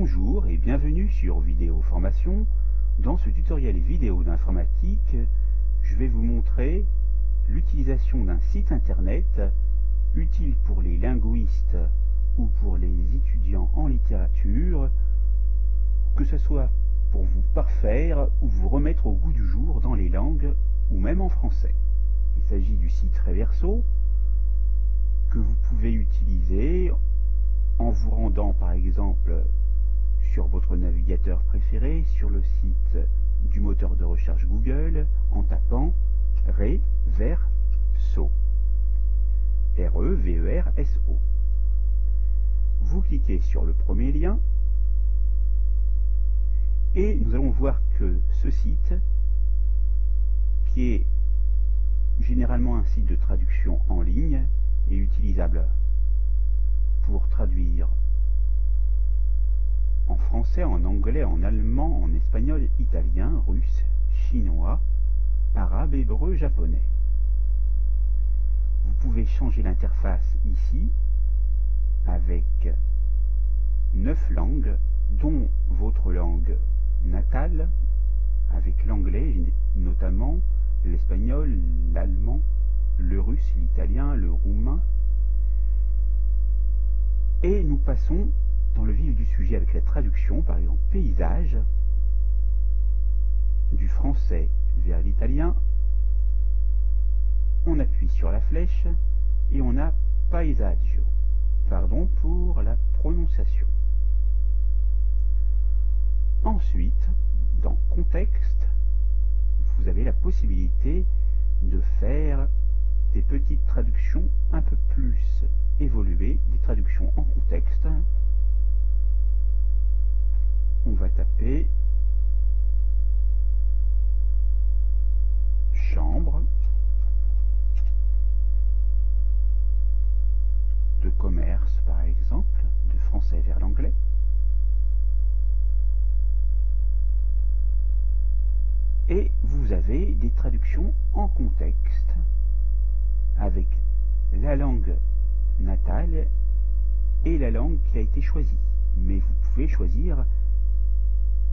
Bonjour et bienvenue sur Vidéo Formation. Dans ce tutoriel vidéo d'informatique, je vais vous montrer l'utilisation d'un site internet utile pour les linguistes ou pour les étudiants en littérature, que ce soit pour vous parfaire ou vous remettre au goût du jour dans les langues ou même en français. Il s'agit du site Reverso que vous pouvez utiliser en vous rendant par exemple sur votre navigateur préféré, sur le site du moteur de recherche Google, en tapant Reverso. R-E-V-E-R-S-O. Vous cliquez sur le premier lien et nous allons voir que ce site, qui est généralement un site de traduction en ligne, est utilisable pour traduire en français, en anglais, en allemand, en espagnol, italien, russe, chinois, arabe, hébreu, japonais. Vous pouvez changer l'interface ici avec 9 langues, dont votre langue natale, avec l'anglais notamment, l'espagnol, l'allemand, le russe, l'italien, le roumain. Et nous passons dans le vif du sujet avec la traduction, par exemple paysage, du français vers l'italien. On appuie sur la flèche et on a paesaggio. Pardon pour la prononciation. Ensuite, dans contexte, vous avez la possibilité de faire des petites traductions un peu plus évoluées, des traductions en contexte. On va taper chambre de commerce par exemple, de français vers l'anglais. Et vous avez des traductions en contexte avec la langue natale et la langue qui a été choisie. Mais vous pouvez choisir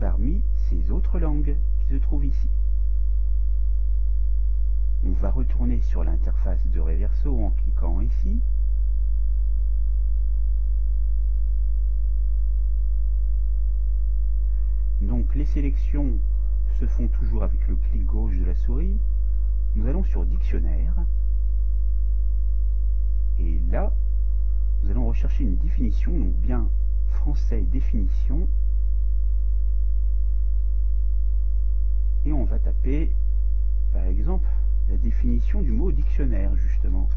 parmi ces autres langues qui se trouvent ici. On va retourner sur l'interface de Reverso en cliquant ici. Donc les sélections se font toujours avec le clic gauche de la souris. Nous allons sur Dictionnaire. Et là, nous allons rechercher une définition, donc bien français définition. Et on va taper, par exemple, la définition du mot dictionnaire, justement.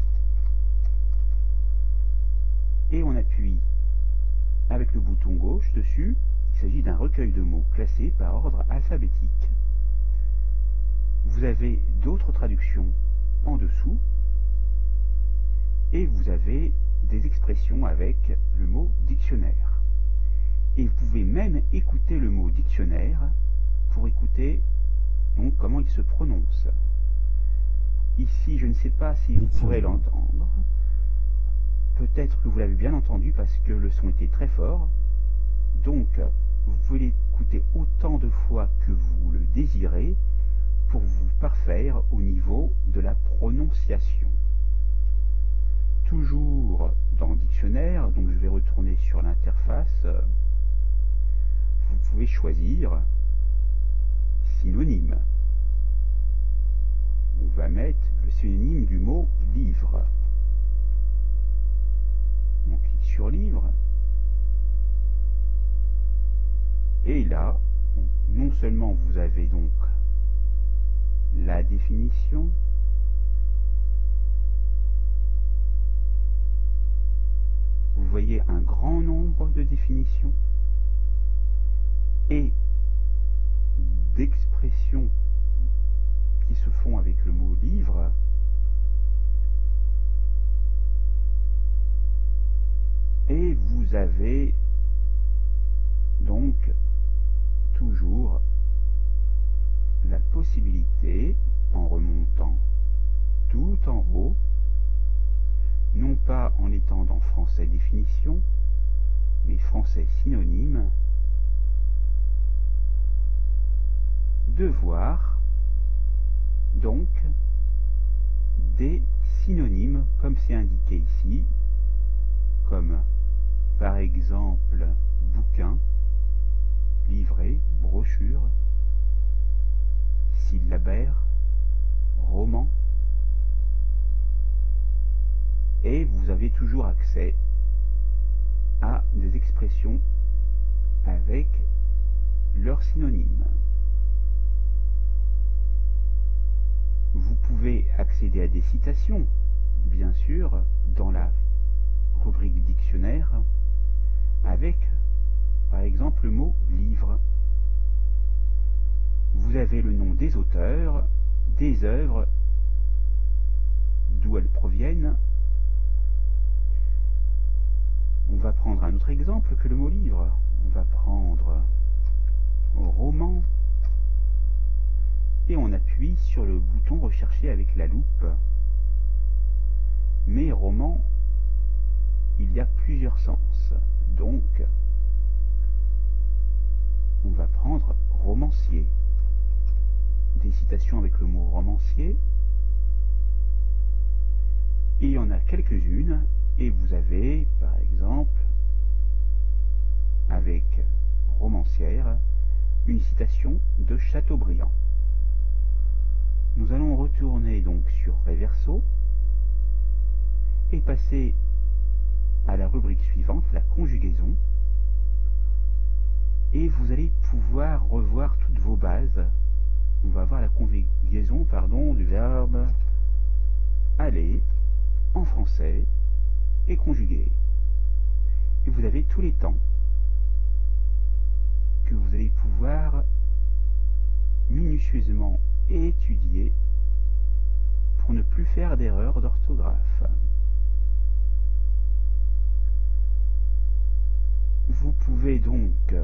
Et on appuie avec le bouton gauche dessus. Il s'agit d'un recueil de mots classés par ordre alphabétique. Vous avez d'autres traductions en dessous. Et vous avez des expressions avec le mot dictionnaire. Et vous pouvez même écouter le mot dictionnaire pour écouter donc comment il se prononce. Ici, je ne sais pas si vous pourrez l'entendre. Peut-être que vous l'avez bien entendu parce que le son était très fort. Donc, vous pouvez l'écouter autant de fois que vous le désirez pour vous parfaire au niveau de la prononciation. Toujours dans Dictionnaire, donc je vais retourner sur l'interface. Vous pouvez choisir synonyme. On va mettre le synonyme du mot livre. On clique sur livre. Et là, non seulement vous avez donc la définition, vous voyez un grand nombre de définitions et d'expressions qui se font avec le mot livre. Et vous avez donc toujours la possibilité, en remontant tout en haut, non pas en étant dans français définition, mais français synonyme, de voir donc des synonymes comme c'est indiqué ici, comme par exemple bouquin, livret, brochure, syllabaire, roman, et vous avez toujours accès à des expressions avec leurs synonymes. Vous pouvez accéder à des citations, bien sûr, dans la rubrique dictionnaire, avec, par exemple, le mot livre. Vous avez le nom des auteurs, des œuvres, d'où elles proviennent. On va prendre un autre exemple que le mot livre. On va prendre roman et on appuie sur le bouton rechercher avec la loupe. Mais roman, il y a plusieurs sens. Donc, on va prendre romancier. Des citations avec le mot romancier. Il y en a quelques-unes, et vous avez, par exemple, avec romancière, une citation de Chateaubriand. Nous allons retourner donc sur Reverso et passer à la rubrique suivante, la conjugaison, et vous allez pouvoir revoir toutes vos bases. On va voir la conjugaison, du verbe aller en français et conjuguer. Et vous avez tous les temps que vous allez pouvoir minutieusement étudier pour ne plus faire d'erreurs d'orthographe. Vous pouvez donc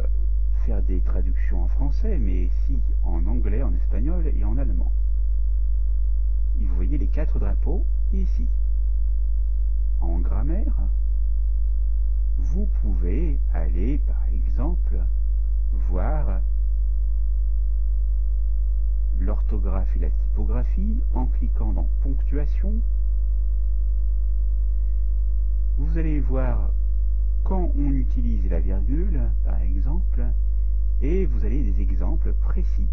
faire des traductions en français, mais aussi en anglais, en espagnol et en allemand. Et vous voyez les 4 drapeaux ici. En grammaire, vous pouvez aller, par exemple, voir l'orthographe et la typographie en cliquant dans ponctuation. Vous allez voir quand on utilise la virgule, par exemple, et vous avez des exemples précis,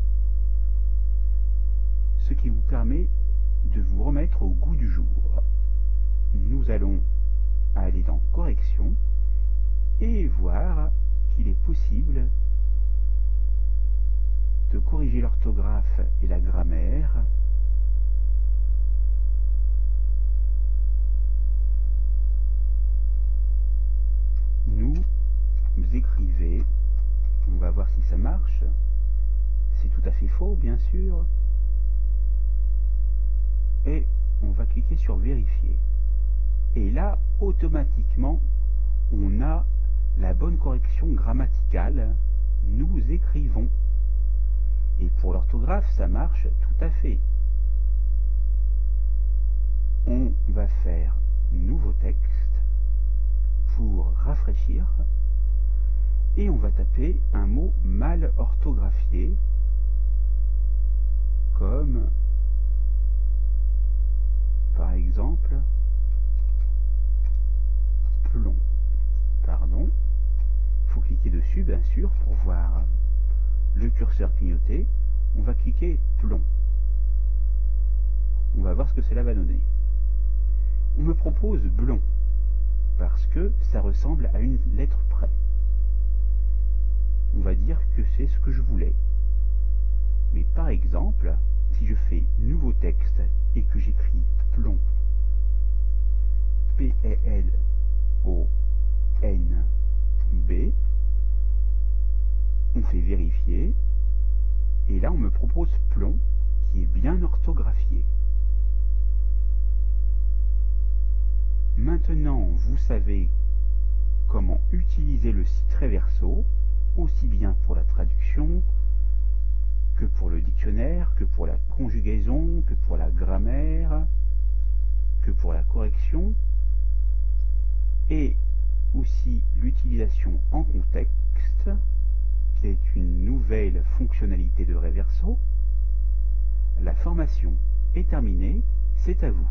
ce qui vous permet de vous remettre au goût du jour. Nous allons aller dans correction et voir qu'il est possible de corriger l'orthographe et la grammaire nous écrivez, on va voir si ça marche, c'est tout à fait faux bien sûr, et on va cliquer sur vérifier. Et là, automatiquement, on a la bonne correction grammaticale, nous écrivons. Et pour l'orthographe, ça marche tout à fait. On va faire nouveau texte pour rafraîchir et on va taper un mot mal orthographié comme par exemple plomb. Pardon. Il faut cliquer dessus bien sûr pour voir le curseur clignoter. On va cliquer plomb. On va voir ce que cela va donner. On me propose blond parce que ça ressemble à une lettre près. On va dire que c'est ce que je voulais. Mais par exemple, si je fais nouveau texte et que j'écris plomb, P-L-O-N-B, on fait vérifier, et là on me propose plomb qui est bien orthographié. Maintenant, vous savez comment utiliser le site Reverso, aussi bien pour la traduction, que pour le dictionnaire, que pour la conjugaison, que pour la grammaire, que pour la correction, et aussi l'utilisation en contexte, qui est une nouvelle nouvelles fonctionnalités de Reverso. La formation est terminée, c'est à vous.